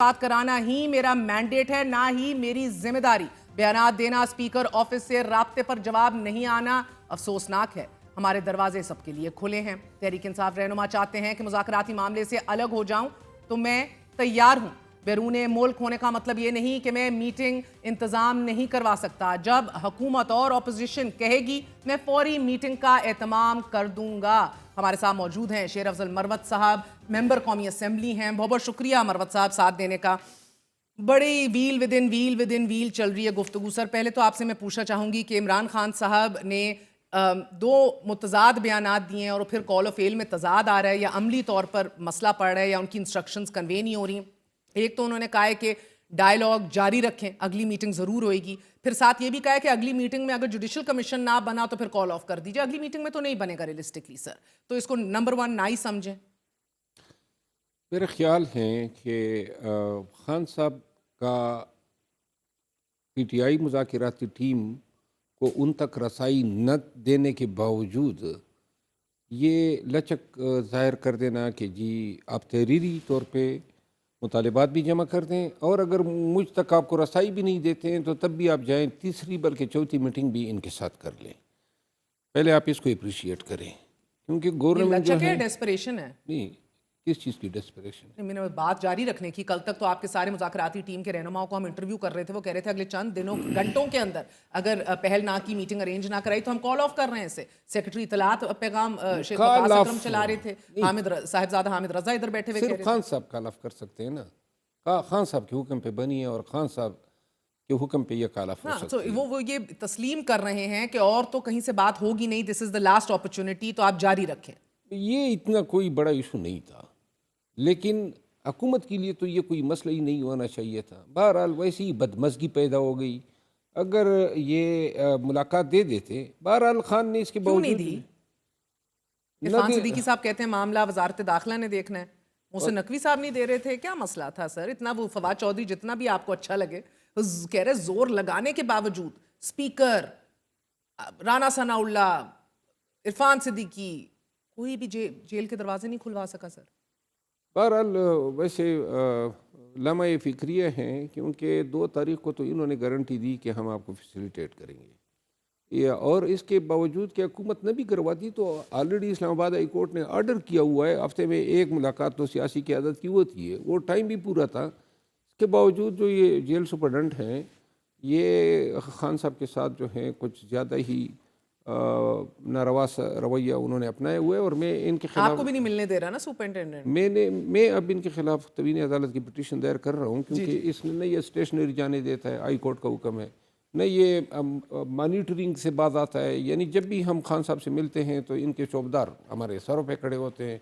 بات کرانا ہی میرا مینڈیٹ ہے، نہ ہی میری ذمہ داری۔ بیانات دینا، اسپیکر آفس سے رابطے پر جواب نہیں آنا افسوسناک ہے۔ ہمارے دروازے سب کے لیے کھلے ہیں۔ تحریک انصاف رہنما چاہتے ہیں کہ مذاکراتی معاملے سے الگ ہو جاؤں تو میں تیار ہوں۔ بیرون ملک ہونے کا مطلب یہ نہیں کہ میں میٹنگ انتظام نہیں کروا سکتا۔ جب حکومت اور اپوزیشن کہے گی میں فوری میٹنگ کا اہتمام کر دوں گا۔ ہمارے ساتھ موجود ہیں شیر افضل مروت صاحب، ممبر قومی اسمبلی ہیں۔ بہت بہت شکریہ مروت صاحب ساتھ دینے کا۔ بڑی ویل ود ان ویل چل رہی ہے گفتگو۔ سر پہلے تو آپ سے میں پوچھنا چاہوں گی کہ عمران خان صاحب نے دو متضاد بیانات دیے ہیں اور پھر کال آف فیل میں تضاد آ رہا ہے یا عملی طور پر مسئلہ پڑ رہا ہے یا ان کی انسٹرکشنز کنوے نہیں ہو رہی ہیں۔ ایک تو انہوں نے کہا ہے کہ ڈائیلاگ جاری رکھیں، اگلی میٹنگ ضرور ہوئے گی۔ پھر ساتھ یہ بھی کہا ہے کہ اگلی میٹنگ میں اگر جوڈیشل کمیشن نہ بنا تو پھر کال آف کر دیجئے۔ اگلی میٹنگ میں تو نہیں بنے گا ریلسٹکلی سر، تو اس کو نمبر 1 نہ ہی سمجھیں۔ میرا خیال ہے کہ خان صاحب کا پی ٹی آئی مذاکراتی ٹیم کو ان تک رسائی نہ دینے کے باوجود یہ لچک ظاہر کر دینا کہ جی آپ تحریری طور پہ مطالبات بھی جمع کر دیں اور اگر مجھ تک آپ کو رسائی بھی نہیں دیتے ہیں تو تب بھی آپ جائیں تیسری بلکہ چوتھی میٹنگ بھی ان کے ساتھ کر لیں۔ پہلے آپ اس کو اپریشیٹ کریں کیونکہ گورنمنٹ جو ہے ڈیسپریشن ہے۔ نہیں، کس چیز کی ڈیسپریشن؟ میں نے بات جاری رکھنے کی، کل تک تو آپ کے سارے مذاکراتی ٹیم کے رہنماؤں کو ہم انٹرویو کر رہے تھے، وہ کہہ رہے تھے اگلے چند دنوں گھنٹوں کے اندر اگر پہل نہ کی، میٹنگ ارینج نہ کرائی تو ہم کال آف کر رہے ہیں اسے۔ سیکرٹری اطلاعات پیغام شیخ عباس اکرم چلا رہے تھے، صاحبزادہ حامد رضا ادھر بیٹھے ہوئے کہہ رہے صرف خان صاحب کال آف کر سکتے ہیں نا، خان صاحب کے حکم پہ بنی ہے اور خان صاحب کے حکم پہ یہ کال آف ہو سکتی ہے۔ وہ یہ تسلیم کر رہے ہیں کہ اور تو کہیں سے بات ہوگی نہیں، دس از دا لاسٹ اپرچونٹی، تو آپ جاری رکھیں۔ یہ اتنا کوئی بڑا ایشو نہیں تھا، لیکن حکومت کے لیے تو یہ کوئی مسئلہ ہی نہیں ہونا چاہیے تھا۔ بہرحال ویسے ہی بدمزگی پیدا ہو گئی۔ اگر یہ ملاقات دے دیتے، بہرحال خان نے اس کے کیوں نہیں باوجود دی؟ عرفان صدیقی صاحب کہتے ہیں معاملہ وزارت داخلہ نے دیکھنا ہے، محسن نقوی صاحب نہیں دے رہے تھے، کیا مسئلہ تھا سر؟ اتنا وہ فواد چودھری جتنا بھی آپ کو اچھا لگے، کہہ رہے زور لگانے کے باوجود اسپیکر رانا ثناء اللہ، عرفان صدیقی، کوئی بھی جیل کے دروازے نہیں کھلوا سکا سر۔ بہرحال ویسے لمحہ فکریہ ہیں کیونکہ 2 تاریخ کو تو انہوں نے گارنٹی دی کہ ہم آپ کو فیسیلیٹیٹ کریں گے، اور اس کے باوجود کہ حکومت نے بھی کروا دی تو آلریڈی اسلام آباد ہائی کورٹ نے آرڈر کیا ہوا ہے ہفتے میں 1 ملاقات تو سیاسی قیادت کی ہوتی ہے، وہ ٹائم بھی پورا تھا۔ اس کے باوجود جو یہ جیل سپرڈنٹ ہیں یہ خان صاحب کے ساتھ جو ہیں کچھ زیادہ ہی ناروا رویہ انہوں نے اپنایا ہوا ہے، اور میں ان کے خلاف آپ کو بھی نہیں ملنے دے رہا نا سپرنٹینڈنٹ؟ میں اب ان کے خلاف توہین عدالت کی پٹیشن دائر کر رہا ہوں کیونکہ اس نے نہ یہ اسٹیشنری جانے دیتا ہے، ہائی کورٹ کا حکم ہے، نہ یہ مانیٹرنگ سے باز آتا ہے۔ یعنی جب بھی ہم خان صاحب سے ملتے ہیں تو ان کے چوبدار ہمارے سروں پہ کھڑے ہوتے ہیں۔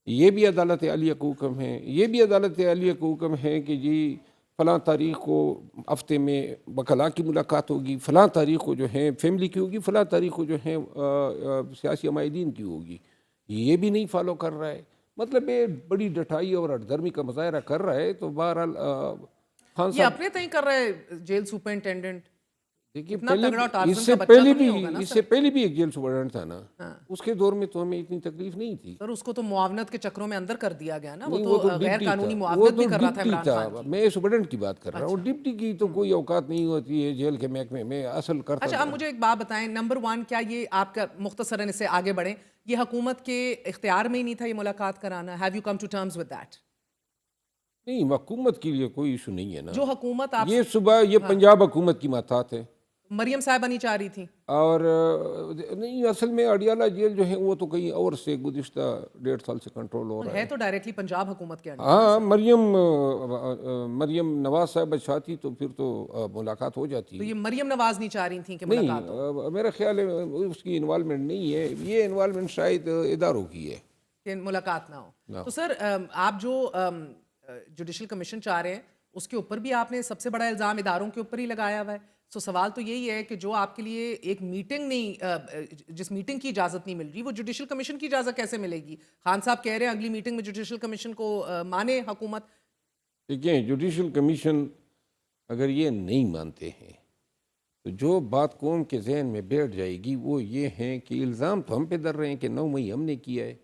یہ بھی عدالت عالیہ کا حکم ہے، یہ بھی عدالت عالیہ کا حکم ہے کہ جی فلاں تاریخ کو ہفتے میں وکلاء کی ملاقات ہوگی، فلاں تاریخ کو جو ہے فیملی کی ہوگی، فلاں تاریخ کو جو ہے سیاسی عمائدین کی ہوگی۔ یہ بھی نہیں فالو کر رہا ہے، مطلب یہ بڑی ڈٹائی اور ہٹدھرمی کا مظاہرہ کر رہا ہے۔ تو بہرحال خان یہ صاحب اپنے تئیں کر رہے جیل سپرنٹینڈنٹ، دیکھیے اس سے پہلے بھی ایک جیل سپرڈنٹ تھا نا، اس کے دور میں تو ہمیں اتنی تکلیف نہیں تھی سر۔ اس کو تو معاونت کے چکروں میں اندر کر دیا گیا نا، وہ نہیں، تو غیر قانونی معاونت بھی کر رہا تھا عمران خان کی۔ میں سپرڈنٹ کی بات کر رہا ہوں، ڈپٹی کی تو کوئی اوقات نہیں ہوتی ہے جیل کے محکمے میں، اصل کرتا اچھا اب مجھے ایک بات بتائیں، نمبر 1 کیا یہ آپ کا مختصراً اس سے آگے بڑھیں، یہ حکومت کے اختیار میں ہی نہیں تھا یہ ملاقات کرانا؟ Have you come to terms with that? نہیں، حکومت کے لیے کوئی ایشو نہیں ہے نا، جو حکومت آپ یہ صبح یہ پنجاب حکومت کی ماتحت ہے، مریم صاحبہ نہیں چاہ رہی تھی، اور نہیں اصل میں اڈیالہ جیل جو ہے وہ تو کہیں اور سے گزشتہ 1.5 سال سے کنٹرول ہو رہا ہے تو ڈائریکٹلی پنجاب حکومت کے انڈر۔ ہاں، مریم نواز صاحب چاہتی تو پھر تو ملاقات ہو جاتی۔ تو یہ مریم نواز نہیں چاہ رہی تھیں کہ ملاقات ہو؟ نہیں، میرا خیال ہے اس کی انوالومنٹ نہیں ہے، یہ انوالومنٹ شاید اداروں کی ہے کہ ملاقات نہ ہو۔ تو سر آپ جو جوڈیشل کمیشن چاہ رہے ہیں اس کے اوپر بھی آپ نے سب سے بڑا الزام اداروں کے اوپر ہی لگایا ہوا ہے۔ سو سوال تو یہی ہے کہ جو آپ کے لیے ایک میٹنگ نہیں، جس میٹنگ کی اجازت نہیں مل رہی، وہ جوڈیشل کمیشن کی اجازت کیسے ملے گی؟ خان صاحب کہہ رہے ہیں اگلی میٹنگ میں جوڈیشل کمیشن کو مانے حکومت۔ دیکھیں، جوڈیشل کمیشن اگر یہ نہیں مانتے ہیں تو جو بات قوم کے ذہن میں بیٹھ جائے گی وہ یہ ہے کہ الزام تو ہم پہ در رہے ہیں کہ 9 مئی ہم نے کیا ہے،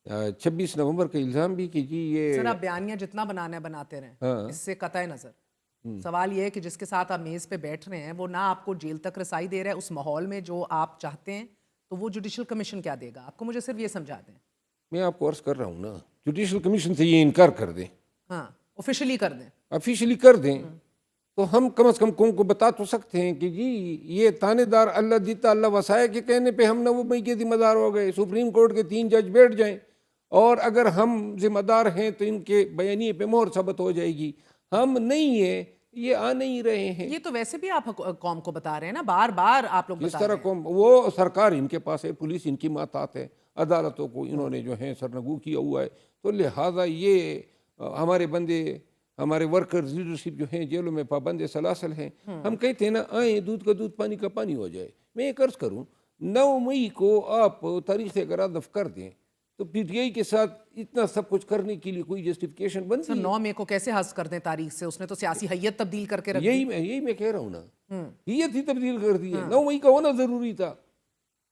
26 نومبر کا الزام بھی کہ جی یہ سر آپ بیانیہ جتنا بنانا ہے بناتے رہیں، ہاں اس سے قطع نظر سوال یہ ہے کہ جس کے ساتھ آپ میز پہ بیٹھ رہے ہیں وہ نہ آپ کو جیل تک رسائی دے رہا ہے اس ماحول میں جو آپ چاہتے ہیں، تو وہ جوڈیشل کمیشن کیا دے گا آپ کو؟ مجھے صرف یہ سمجھا دیں. میں آپ کو عرض کر رہا ہوں نا، جوڈیشل کمیشن سے یہ انکار کر دیں، ہاں آفیشلی کر دیں. آفیشلی کر دیں، تو ہم کم از کم قوم کو بتا تو سکتے ہیں کہ جی یہ تانے دار اللہ دیتا اللہ وسائے کے کہنے پہ ہم 9 مئی کے ذمہ دار ہو گئے. سپریم کورٹ کے 3 جج بیٹھ جائیں اور اگر ہم ذمہ دار ہیں تو ان کے بیانیے پہ مہر ثبت ہو جائے گی. ہم نہیں ہیں، یہ آ نہیں رہے ہیں. یہ تو ویسے بھی آپ قوم کو بتا رہے ہیں نا، بار بار آپ لوگ جس بتا طرح رہے ہیں. قوم، وہ سرکار ان کے پاس ہے، پولیس ان کی ماتحت ہے، عدالتوں کو انہوں نے جو ہے سرنگو کیا ہوا ہے. تو لہٰذا یہ ہمارے بندے، ہمارے ورکرز لیڈرشپ جو ہیں جیلوں میں پابند سلاسل ہیں. ہم کہتے ہیں نا آئیں دودھ کا دودھ پانی کا پانی ہو جائے. میں ایک عرض کروں، 9 مئی کو آپ تاریخ اگرادف کر دیں تو پی ٹی آئی کے ساتھ اتنا سب کچھ کرنے کے لیے کوئی جسٹیفیکیشن سر بنتی ہے؟ 9 مئی کو کیسے حذف کر دیں تاریخ سے؟ اس نے تو سیاسی حیت تبدیل کر کے رکھ دی. یہی میں کہہ رہا ہوں نا، یہ تھی تبدیل کر دی ہے. 9 مئی کا ہونا ضروری تھا.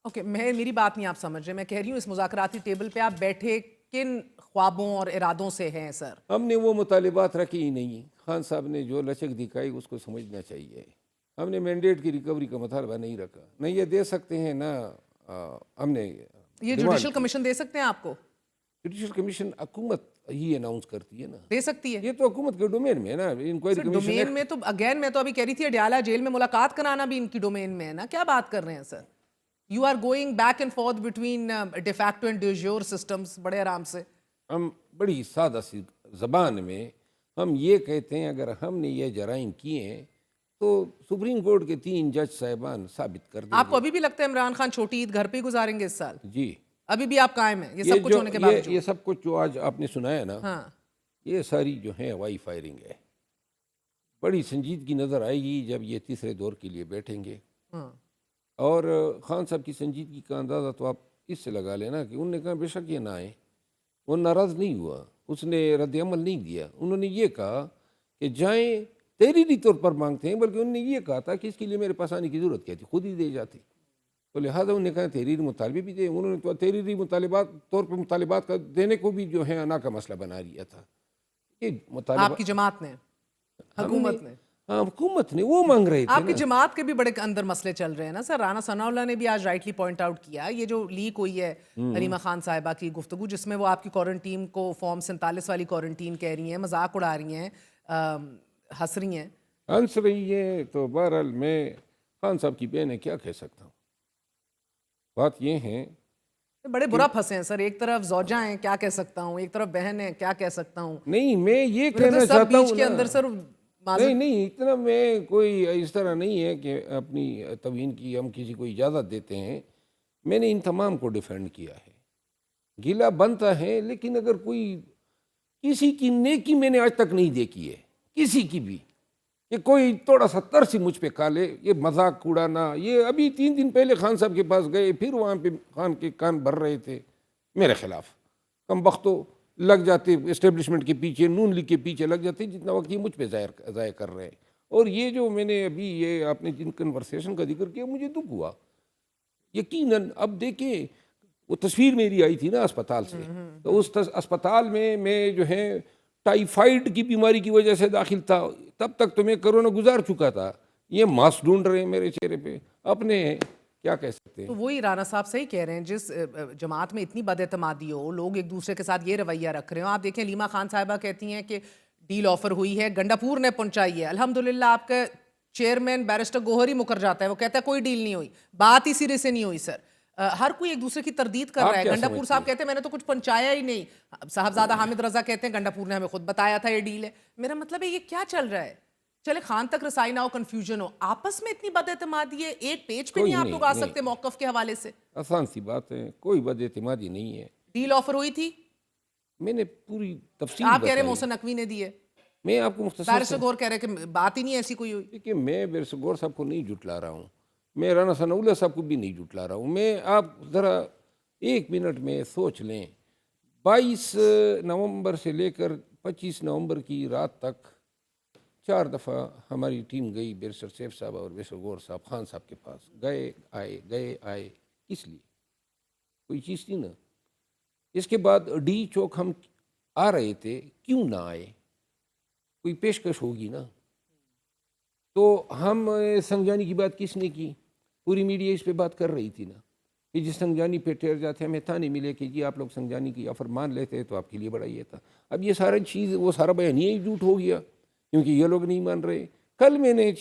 اوکے، میری بات نہیں آپ سمجھ رہے. میں کہہ رہی ہوں اس مذاکراتی ٹیبل پہ آپ بیٹھے کن خوابوں اور ارادوں سے ہیں سر؟ ہم نے وہ مطالبات رکھے ہی نہیں. خان صاحب نے جو لچک دکھائی اس کو سمجھنا چاہیے. ہم نے مینڈیٹ کی ریکوری کا مطالبہ نہیں رکھا، نہ یہ دے سکتے ہیں، نہ ہم نے یہ جوڈیشل کمیشن دے سکتے ہیں آپ کو؟ جوڈیشل کمیشن حکومت ہی اناؤنس کرتی ہے نا، دے سکتی ہے. یہ تو حکومت کے ڈومین میں ہے نا. انکوائری کمیشن ڈومین میں تو اگین میں تو ابھی کہہ رہی تھی اڈیالہ جیل میں ملاقات کرانا بھی ان کی ڈومین میں ہے نا. کیا بات کر رہے ہیں sir? You are going back and forth between de facto and de jure systems بڑے آرام سے. ہم بڑی سادہ سی زبان میں ہم یہ کہتے ہیں اگر ہم نے یہ جرائم کیے ہیں تو سپریم کورٹ کے 3 جج صاحبان ثابت کر دیں آپ کو ابھی بھی لگتا ہے عمران خان چھوٹی عید گھر پہ ہی گزاریں گے اس سال؟ جی ابھی بھی آپ قائم ہیں یہ سب کچھ ہونے کے باوجود؟ یہ سب کچھ جو آج آپ نے سنایا نا، ہاں یہ ساری جو ہے ہوائی فائرنگ ہے. بڑی سنجیدگی نظر آئے گی جب یہ تیسرے دور کے لیے بیٹھیں گے. ہاں. اور خان صاحب کی سنجیدگی کا اندازہ تو آپ اس سے لگا لینا کہ انہوں نے کہا بے شک یہ نہ آئے. وہ ناراض نہیں ہوا، اس نے رد عمل نہیں دیا. انہوں نے یہ کہا کہ جائیں، تحریری طور پر مانگتے ہیں، بلکہ انہوں نے یہ کہا تھا کہ اس کے لیے میرے پاس آنے کی ضرورت کیا تھی، خود ہی دے جاتی. تو لہٰذا انہوں نے کہا تحریری مطالبے بھی دیں. انہوں نے تو تحریری مطالبات طور پر مطالبات کا دینے کو بھی جو ہے انا کا مسئلہ بنا لیا تھا. یہ مطالبہ آپ کی جماعت نے، حکومت نے، ہاں حکومت نے، وہ مانگ رہے تھے آپ کی نا. جماعت کے بھی بڑے اندر مسئلے چل رہے ہیں نا سر. رانا ثناء اللہ نے بھی آج رائٹلی پوائنٹ آؤٹ کیا یہ جو لیک ہوئی ہے حلیمہ خان صاحبہ کی گفتگو، جس میں وہ آپ کی کوارنٹین کو فارم 47 والی کوارنٹین کہہ رہی ہیں، مذاق اڑا رہی ہیں، ہنس رہی ہیں. ہنس رہی ہے تو بہرحال میں خان صاحب کی بہن ہے، کیا کہہ سکتا ہوں. بات یہ ہے بڑے برا پھنسے ہیں سر. ایک طرف زوجہ ہیں، کیا کہہ سکتا ہوں، ایک طرف بہن ہے، کیا کہہ سکتا ہوں. نہیں، میں یہ کہنا چاہتا ہوں کے اندر سر نہیں اتنا میں کوئی اس طرح نہیں ہے کہ اپنی توہین کی ہم کسی کو اجازت دیتے ہیں. میں نے ان تمام کو ڈیفینڈ کیا ہے. گلا بنتا ہے، لیکن اگر کوئی کسی کی نیکی میں نے آج تک نہیں دیکھی ہے، کسی کی بھی، کہ کوئی تھوڑا سا ترس مجھ پہ کھا لے. یہ مذاق اڑانا، یہ ابھی 3 دن پہلے خان صاحب کے پاس گئے، پھر وہاں پہ خان کے کان بھر رہے تھے میرے خلاف. کم وقتوں لگ جاتے اسٹیبلشمنٹ کے پیچھے، نون لیگ کے پیچھے لگ جاتے جتنا وقت یہ مجھ پہ ضائع کر رہے ہیں. اور یہ جو میں نے ابھی یہ آپ نے جن کنورسیشن کا ذکر کیا، مجھے دکھ ہوا یقیناً. اب دیکھیں وہ تصویر میری آئی تھی نا اسپتال سے، تو اس اسپتال میں جو ہے ٹائیفائڈ کی بیماری کی وجہ سے داخل تھا. تب تک تو میں کرونا گزار چکا تھا. یہ ماسک ڈھونڈ رہے ہیں میرے چہرے پہ، اپنے کیا کہہ سکتے ہیں. تو وہی رانا صاحب صحیح کہہ رہے ہیں، جس جماعت میں اتنی بد اعتمادی ہو، لوگ ایک دوسرے کے ساتھ یہ رویہ رکھ رہے ہوں. آپ دیکھیں حلیمہ خان صاحبہ کہتی ہیں کہ ڈیل آفر ہوئی ہے، گنڈا پور نے پہنچائی ہے. الحمدللہ آپ کا چیئرمین بیرسٹر گوہر ہی مکر جاتا ہے، وہ کہتا ہے کوئی ڈیل نہیں ہوئی، بات ہی سرے سے نہیں ہوئی. سر ہر کوئی ایک دوسرے کی تردید کر رہا ہے. گنڈا پور صاحب کہتے ہیں میں نے تو کچھ پہنچایا ہی نہیں. صاحبزادہ حامد رضا کہتے ہیں گنڈا پور نے ہمیں خود بتایا تھا یہ ڈیل ہے. میرا مطلب ہے یہ کیا چل رہا ہے؟ چلے خان تک رسائی نہ ہو، کنفیوژن ہو، آپس میں اتنی بد اعتمادی ہے، ایک پیج پہ نہیں آپ لوگ آ سکتے موقف کے حوالے سے؟ آسان سی بات ہے، کوئی بد اعتمادی نہیں ہے. ڈیل آفر ہوئی تھی، میں نے پوری تفصیل آپ کہہ رہے محسن نقوی نے دی ہے، میں آپ کو مختصر بیرسٹر گور کہہ رہے کہ بات ہی نہیں ایسی کوئی ہوئی. دیکھیے میں بیرسٹر گور صاحب کو نہیں جھٹلا رہا ہوں، میں رانا ثناء اللہ صاحب کو بھی نہیں جھٹلا رہا ہوں. میں آپ ذرا 1 منٹ میں سوچ لیں. 22 نومبر سے لے کر 25 نومبر کی رات تک 4 دفعہ ہماری ٹیم گئی بیرسٹر سیف صاحب اور بیرسٹر گور صاحب خان صاحب کے پاس. گئے آئے. کس لیے؟ کوئی چیز تھی نا. اس کے بعد ڈی چوک ہم آ رہے تھے، کیوں نہ آئے؟ کوئی پیشکش ہوگی نا. تو ہم سنگجانی کی بات کس نے کی؟ پوری میڈیا اس پہ بات کر رہی تھی نا کہ جس سنگجانی پہ ٹھہر جاتے ہمیں تانے ملے کہ جی آپ لوگ سنگجانی کی آفر مان لیتے تو آپ کے لیے بڑا یہ تھا. اب یہ سارا چیز وہ سارا بیان ہی جھوٹ ہو گیا کیونکہ یہ لوگ نہیں مان رہے. کل میں نے